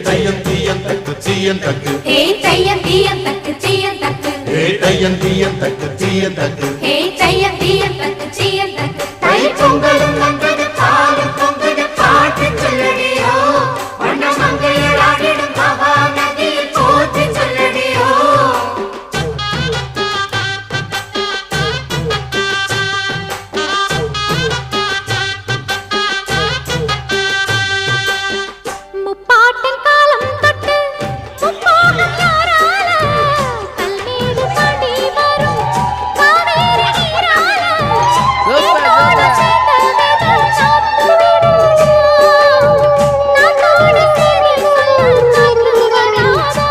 தையம் தீயம் தக்கு சீயம் தக்கு தையம் தீயம் தக்கு சீயம் தக்கு தையம் தீயம் தக்கு சீயம் தக்கு தையம் தீயம் தக்கு சீயம் தக்கு தை பொங்கலும் வந்தது பாலும் பொங்குது பாட்டு சொல்லடியோ வண்ண மங்கையர் ஆடிடும் மகா நதியில் போற்றி சொல்லடியோ முப்பாட்டன் காலம் தொட்டு முப்பாகம் யாரால கல்மேடு பாடி வரும் காவேரி நீரால என்னோட சேர்ந்த வேதம் சாத்து விடுதோ நாத்தோட சேரி சொல்ல காத்து வராதா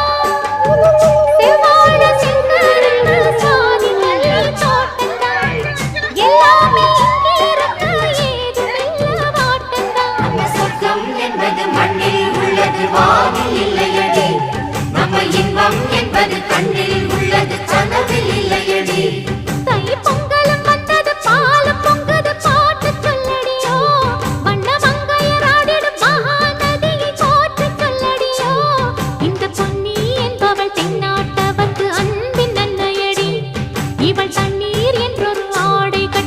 செவ்வாழ செங்கரும்பு சாதி நெல்லி தோட்டந்தான் எல்லாமே இங்கே இருக்கு ஏதுமில்ல வாட்டந்தான் சொர்க்கம் என்பது மண்ணில் உள்ளது வானில் இல்லையடி நம்ம இன்பம் என்பது கண்ணில் உள்ளது கனவில் இல்லையடி தை பொங்கலும் வந்தது பாலும் பொங்குது பாட்டு சொல்லடியோ வண்ண மங்கையர் ஆடிடும் மகா நதியை போற்று சொல்லடியோ இந்த பொன்னி என்பவள் தென்னாட்டவர்க்கு அன்பின் நன்மையடி இவள் தண்ணி